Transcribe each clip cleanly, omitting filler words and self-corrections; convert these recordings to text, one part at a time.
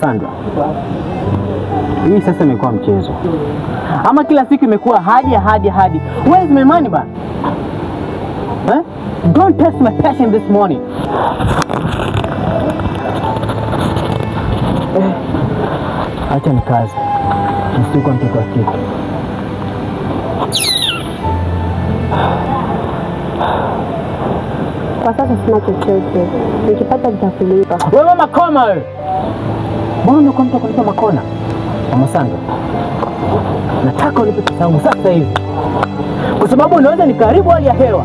Sandra, hii sasa imekuwa mchezo ama kila siku imekuwa hadi. Where is my money bana? Don't test my patience this morning. Acha ni kazi, nisikuwa mtoto wa kike. Kwa sasa sina chochote, nikipata nitakulipa. Wewe mama koma wewe. Mbona unakuwa mtu kulipa makona? Mama Sandra, nataka unipe pesa yangu sasa hivi, kwa sababu unaweza nikaribu hali ya hewa,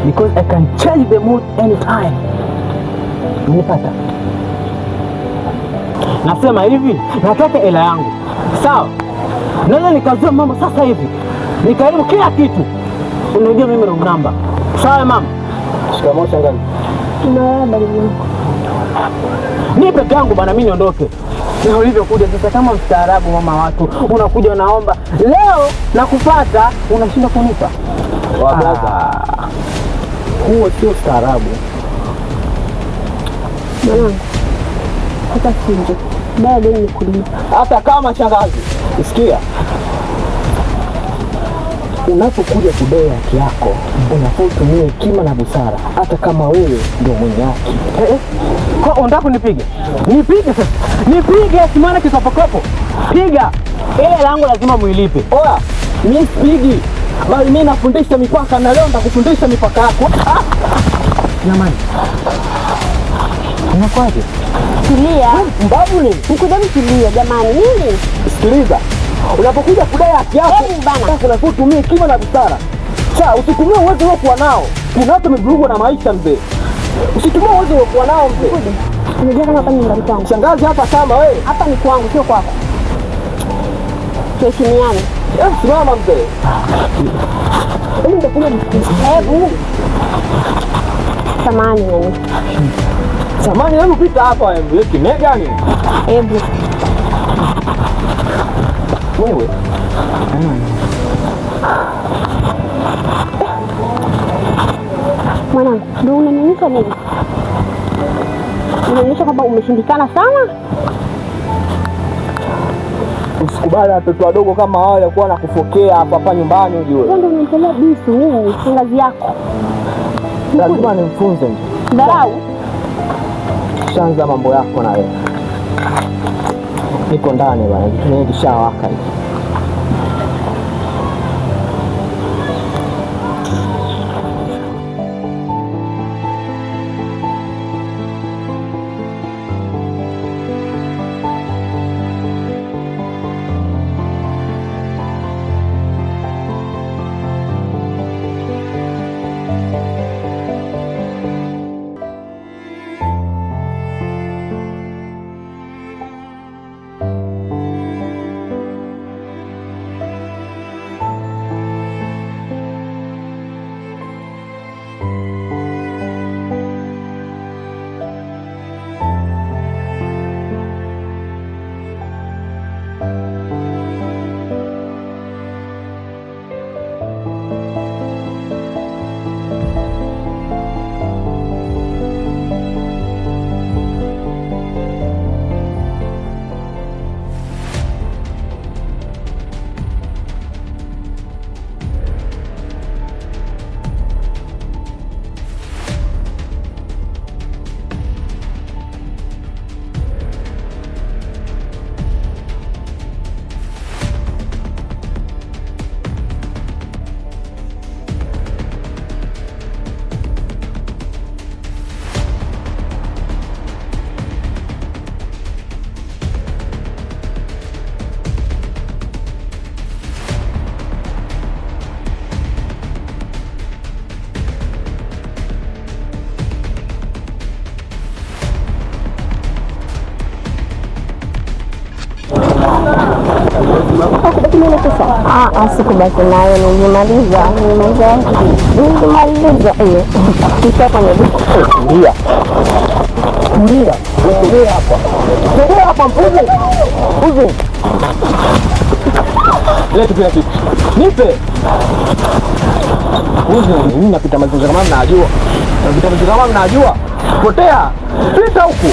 because I can change the mood anytime. Unanipata? Nasema hivi, nataka hela yangu, sawa? Naweza nikazua mambo sasa hivi, nikaribu kila kitu. Unajua mimi wrong number, sawa mama? Shikamoo shangazi. Ni peke yangu bana, mimi niondoke. Na ulivyokuja sasa kama mstaarabu mama watu, unakuja unaomba. Leo nakupata unashinda kunipa. Huo sio staarabu. Mwanangu, hata sinje. Bado nikulipa. Hata kama shangazi, usikia? Unapokuja kudai haki yako, unafaa utumie hekima na busara, hata kama wewe ndio mwenye haki. Kwa unataka kunipiga? Nipige sasa. Nipige simana kisopokopo. Piga. Ile langu lazima muilipe. Oya, mimi sipigi. Bali mimi nafundisha mipaka na leo nitakufundisha mipaka yako. Jamani. Unakwaje? Tulia. Mbabu ni? Nikudai tulia jamani. Nini? Sikiliza. Unapokuja kudai haki yako, unafaa utumie hekima na busara. Sasa usitumie uwezo wako kuwa nao. Kuna watu wamevurugwa na maisha mzee. Usitumie uwezo wako kuwa nao mzee. Unajua kama hapa ni nyumbani kwangu. Shangazi hapa kama wewe. Hapa ni kwangu, sio kwako. Tuheshimiane. Simama mzee. Hebu nitakuja msikiti. Hebu. Samahani nani? Samahani, hebu pita hapa wewe. Kimega gani? Hebu. Wewe. Mwanangu, ndio unanionyesha nini? Unanionyesha kwamba umeshindikana sana? Usikubali watoto wadogo kama wale kuwa na kufokea hapa nyumbani ujue. Wewe ndio unanitolea bisu mimi, shangazi yako. Lazima nimfunze. Dharau. Shanza mambo yako na wewe. Niko ndani bwana, kitu nyingi kishawaka hivi. Sikubaki nayo, nilimaliza kisha kwenye duka. Ndia. Ndia hapa. Ndia hapa mpuzi. Mpuzi. Leta kila kitu. Nipe. Mpuzi, mimi napita mazingira kama mnajua. Napita mazingira kama mnajua. Potea. Pita huku.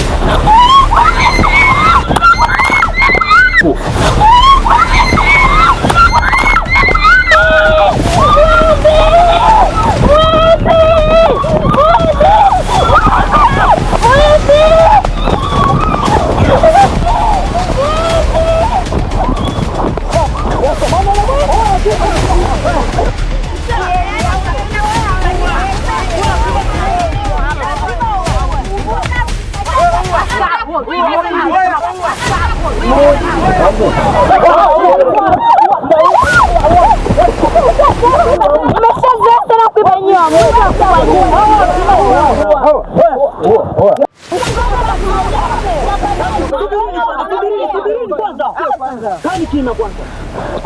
Umeshazoea sana kuibanyiwa. Kani kina kwanza.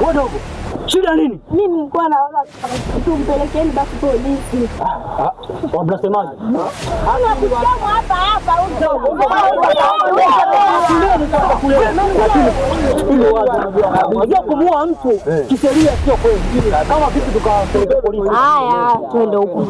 Wewe dogo. Shida nini? Mimi nilikuwa naona tumpelekeni basi polisi. Unasemaje? Unajua kumuua mtu kisheria sio kweli. Kama vipi tukawapeleka polisi. Haya, twende huko.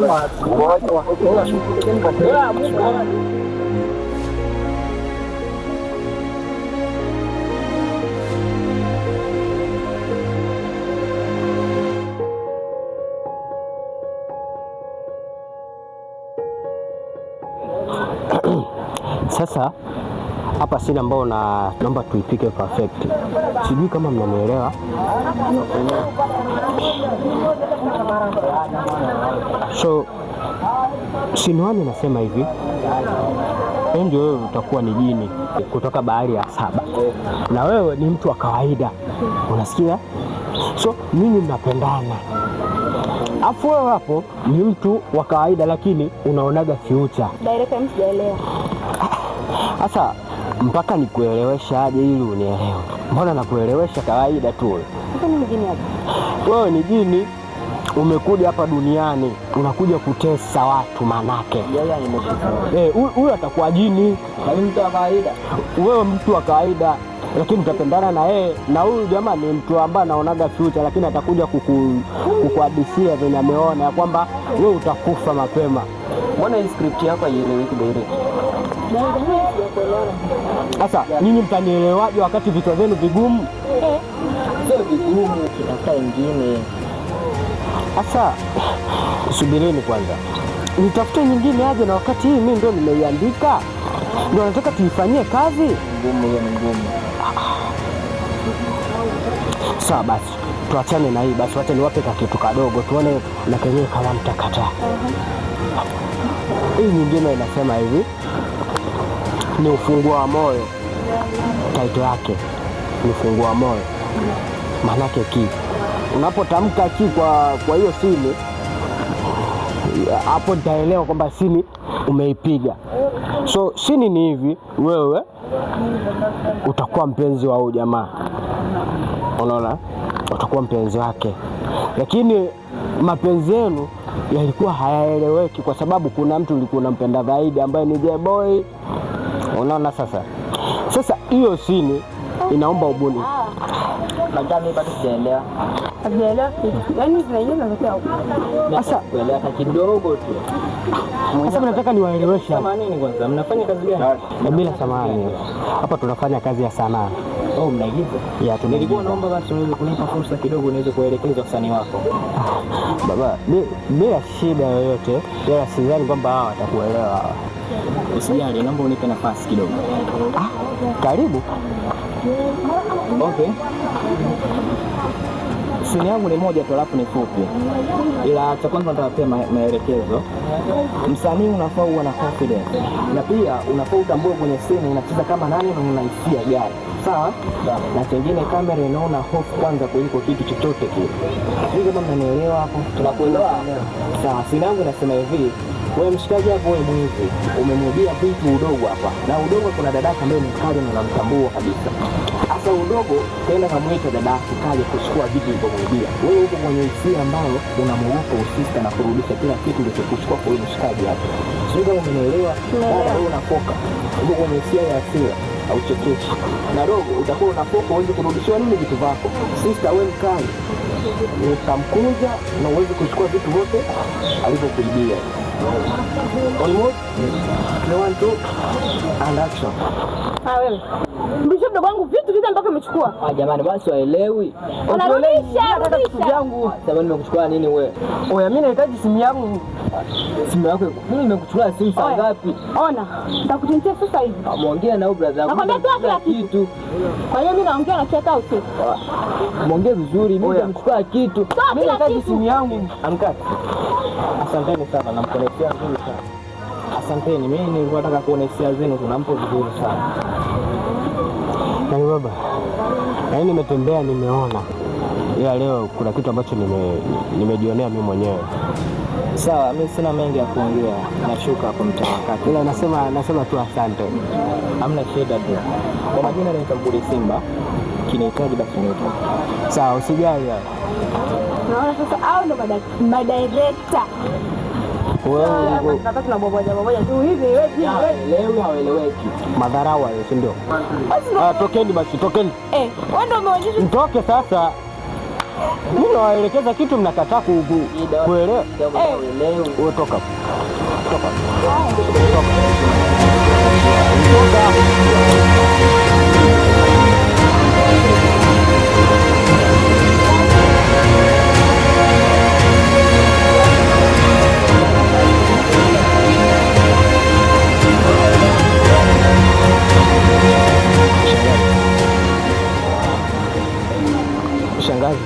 Sasa hapa sina ambao naomba tuipike perfect. Sijui kama mnanielewa. So Shinwani nasema hivi, ndio wewe utakuwa ni jini kutoka bahari ya saba na wewe ni mtu wa kawaida, unasikia? So ninyi mnapendana, afu wewe hapo ni mtu wa kawaida lakini unaonaga future. Director, mimi sijaelewa. Sasa mpaka nikuelewesha aje ili unielewe? Mbona nakuelewesha kawaida tu. Sasa mimi jini hapa. Wewe ni jini, umekuja hapa duniani unakuja kutesa watu manake. Huyu atakuwa jini, mtu wa kawaida. Wewe mtu wa kawaida lakini utapendana na yeye, na huyu jamaa ni mtu ambaye anaonaga future lakini atakuja kukuhadisia venye ameona ya kwamba wewe utakufa mapema. Mbona hii script yako haieleweki direct? Sasa nyinyi mtanielewaje wakati vichwa vyenu vigumu? Sio vigumu, kitafuta ingine. Sasa subirini kwanza, nitafute nyingine aje, na wakati hii mimi ndio nimeiandika, ndio nataka tuifanyie kazi. Ngumu hiyo, ni ngumu. Sawa basi, tuachane na hii basi, wacha niwape kitu kadogo tuone na kenyewe kama mtakataa. Hii nyingine inasema hivi, ni ufunguo wa moyo. Title yake ni ufunguo wa moyo, maanake ki unapotamka ki kwa hiyo sini hapo nitaelewa kwamba sini umeipiga. So sini ni hivi, wewe utakuwa mpenzi wa huyu jamaa, unaona, utakuwa mpenzi wake, lakini mapenzi yenu yalikuwa hayaeleweki kwa sababu kuna mtu ulikuwa unampenda zaidi ambaye ni J-Boy, unaona. Sasa hiyo sini inaomba ubuni. Madami bado sijaelewa. Sijaelewa. Yaani tunaelewa nataka huko. Sasa kuelewa kidogo tu. Sasa nataka niwaeleweshe. Samahani kwanza, mnafanya kazi gani? Bila samahani. Hapa tunafanya kazi ya sanaa. Oh, mnaigiza? Ya, nilikuwa naomba basi unaweza kunipa fursa kidogo niweze kuelekeza wasanii wako. Baba, bila shida yoyote, ila sidhani kwamba hawa watakuelewa. Usijali, naomba unipe nafasi kidogo. Karibu. Okay. Sini yangu ni moja tu, alafu ni fupi, ila cha kwanza nataka pia maelekezo. Msanii unafaa uwe na confidence, na pia unafaa utambue kwenye sini unacheza kama nani na una hisia gani, sawa? Na chengine, kamera inaona hofu kwanza kuliko kitu chochote kile. Hivi kama mnanielewa hapo? Tunakuelewa. Sawa, sini yangu inasema hivi, wewe mshikaji hapo, wewe mwizi, umemwibia vitu udogo hapa, na udogo kuna dadaka ambaye ni mkali na unamtambua kabisa. Sasa udogo tena kamuita dadaka kaje kuchukua vitu ulivyomwibia. Wewe uko kwenye hisia ambayo unamruhusu usista na kurudisha kila kitu ulichokuchukua kwa yule mshikaji hapo. Sio kama umeelewa? Wewe unafoka. Uko kwenye hisia ya hasira au chekeshi. Na dogo utakuwa unafoka uweze kurudishiwa nini vitu vako. Sister wewe mkali, utamkuja na uweze kuchukua vitu vyote alivyokuibia. Almost. No one to and action. Wewe mrudishie mdogo wangu vitu vile ambavyo umechukua. Jamani basi waelewi. Unarudisha vitu vyangu. Sababu nimekuchukua nini wewe? Oya, mimi nahitaji simu yangu. Simu yako mimi nimekuchukua simu saa ngapi? Ona, nitakutengenezea sasa hivi. Muongea na brother wangu. Nakwambia kila kitu. Kwa hiyo mimi naongea na cheka usiku. Muongee vizuri, mimi nimechukua kitu. Mimi nahitaji simu yangu. Amkati. Asanteni sana, namkonektia vizuri sana. Asanteni, mimi nilikuwa nataka kuona hisia zenu, tunampo vizuri sana. Na baba, Yaani nimetembea nimeona, ila leo kuna kitu ambacho nimejionea mimi mwenyewe. Sawa, mimi sina mengi ya kuongea, nashuka hapo mtaa wakati. Ila nasema tu asante. Hamna shida tu. Kwa majina naitwa Mkude Simba, kinahitaji basi nipo. Sawa, usijali. Naona sasa au ndo madirector. Wewe tunaboboja tu hivi leo haueleweki. Madharau hayo, si ndio? Tokeni basi, tokeni. Wewe ndio umeonyesha. Mtoke sasa. Mimi nawaelekeza kitu mnakataa kuelewa. Wewe toka. Shangazi.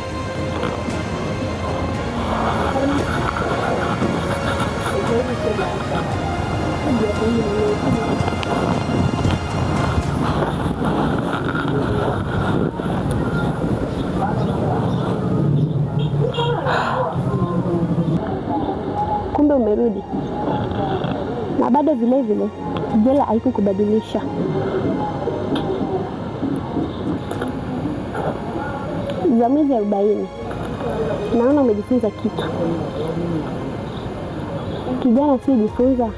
Kumbe umerudi na bado vile vile jela haikukubadilisha. Za miezi 40 naona umejifunza kitu. Kijana sijifunza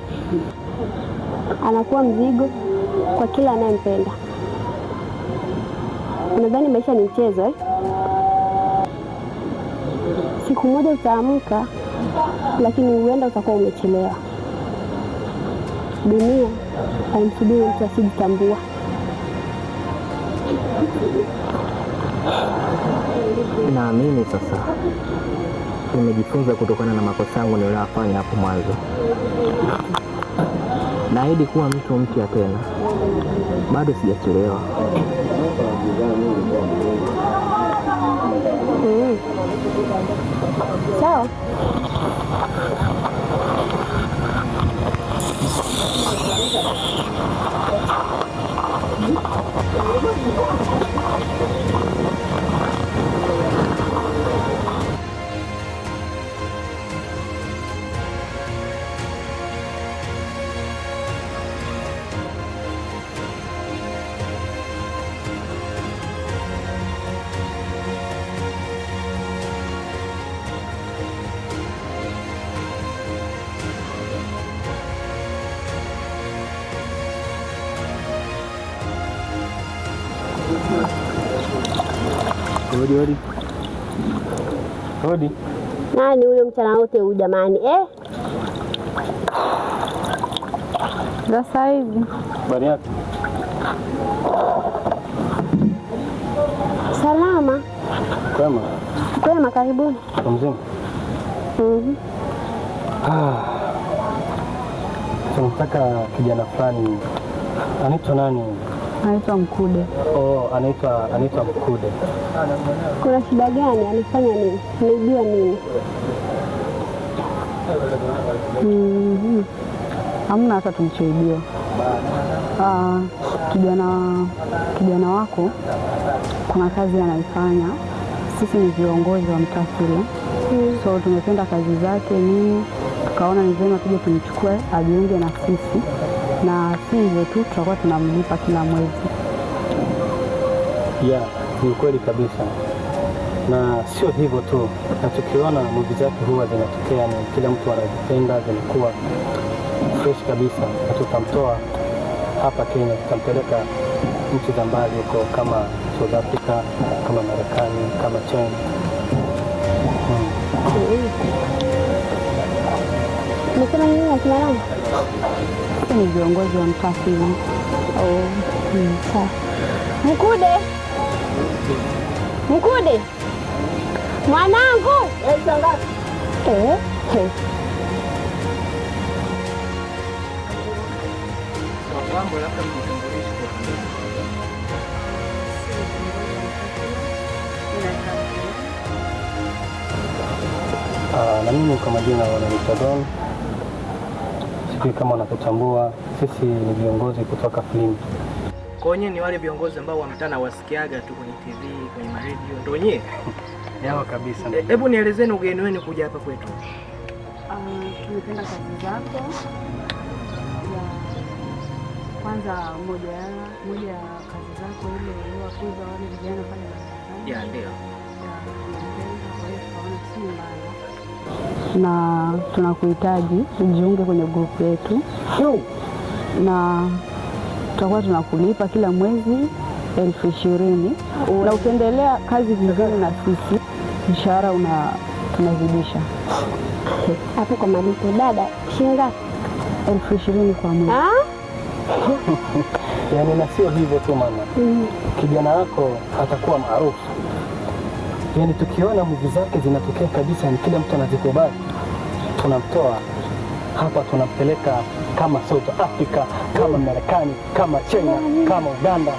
anakuwa mzigo kwa kila anayempenda. Unadhani maisha ni mchezo eh? Siku moja utaamka, lakini huenda utakuwa umechelewa. Dunia haimsubiri mtu asijitambua. Naamini sasa nimejifunza kutokana na makosa yangu niliyofanya hapo mwanzo. Naahidi kuwa mtu mpya tena. Bado sijachelewa. Sawa. Hodi. Nani huyo mchana wote huyu jamani Sasa hivi. Habari yako? Salama. Kwema, karibuni. Mzima. Tunataka kijana fulani. Anaitwa nani? Anaitwa Mkude. Anaitwa Mkude. Kuna shida gani? Alifanya nini? Unajua nini? Hamna hata tumchoibia. Kijana wako kuna kazi anaifanya. Sisi ni viongozi wa mtaa kule. So tumependa kazi zake nini, tukaona ni vyema tuje tumchukue ajiunge na sisi, na si hivyo tu tutakuwa tunamlipa kila mwezi. Ni ukweli kabisa, na sio hivyo tu, na tukiona movie zake huwa zinatokea ni kila mtu anazipenda, zinakuwa fresh kabisa, na tutamtoa hapa Kenya, tutampeleka nchi za mbali huko kama South Africa, kama Marekani, kama China. Msema nini akina nani? Sisi ni viongozi wa mtaa huu. Sawa. Mkude. Mwanangu. Na mimi kwa majina wananiita Don. Sijui kama wanatutambua, sisi ni viongozi kutoka Flint. Kwa hiyo ni wale viongozi ambao wa mtaa wasikiaga tu kwenye TV, kwenye radio, ndio wenyewe? Yao kabisa. Hebu nielezeni ugeni wenu kuja hapa kwetu. Tumependa kazi zako. Kwanza moja ya kazi zako ile uliyowakuza wale vijana pale barabarani. Ya ndio. Na tunakuhitaji ujiunge kwenye grupu yetu na tutakuwa tunakulipa kila mwezi 20,000 na ukiendelea kazi vizuri na sisi mshahara tunazidisha. Hapo kwa malipo dada, shilingi ngapi? 20,000 kwa mwezi. Yaani na sio hivyo tu mama. Kijana wako atakuwa maarufu. Yaani tukiona movie zake zinatokea kabisa, ni kila mtu anazikubali, tunamtoa hapa tunampeleka kama South Africa, kama Marekani, kama China, kama Uganda,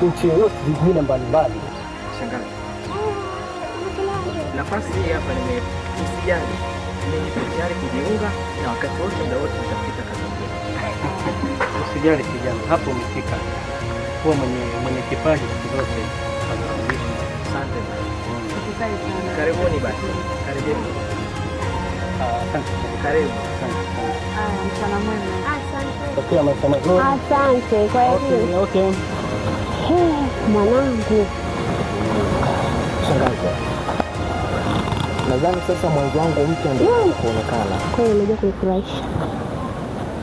nchi yoyote zingine mbalimbali. Shangazi, nafasi hii hapa nimesijali, nipo tayari kujiunga na wakati wote muda wote nitafika Kazambia. Usijali kijana, hapo umefika. Kuwa mwenye kipaji kidogo. Asante. Karibuni basi. Karibuni. Karibu. Mchana mwema. Asante. Maisha mazuri. Asante kwa hiyo. Okay. Mwanangu. Shangazi. Nadhani sasa mwanzo wangu mpya ndio kuonekana. Kwa hiyo unajua kunifurahisha.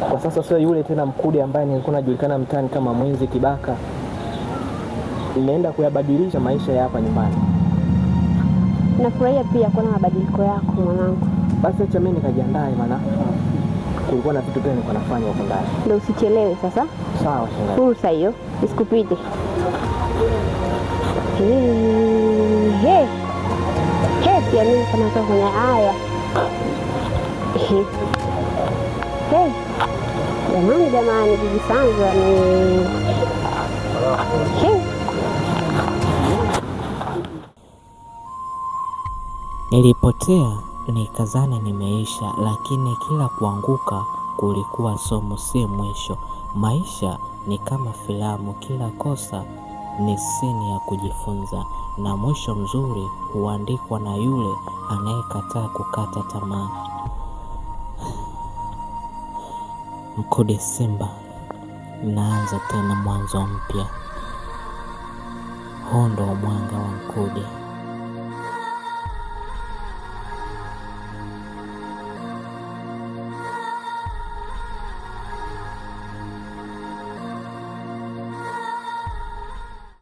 Kwa sasa sio yule tena mkude ambaye nilikuwa najulikana mtaani kama mwenzi kibaka. Nimeenda kuyabadilisha maisha ya hapa nyumbani. Nafurahia pia kuona mabadiliko yako mwanangu. Basi acha mimi nikajiandae, maana kulikuwa na vitu gani nilikuwa nafanya huko ndani. Ndio usichelewe sasa. Sawa shangazi. Fursa hiyo isikupite. Pia mimi kama natoka kwenye haya. Jamani, bibi Sanza ni Nilipotea nikazani nimeisha, lakini kila kuanguka kulikuwa somo, si mwisho. Maisha ni kama filamu, kila kosa ni sini ya kujifunza, na mwisho mzuri huandikwa na yule anayekataa kukata tamaa. Mkude Simba, naanza tena mwanzo mpya. Huu ndo mwanga wa Mkude.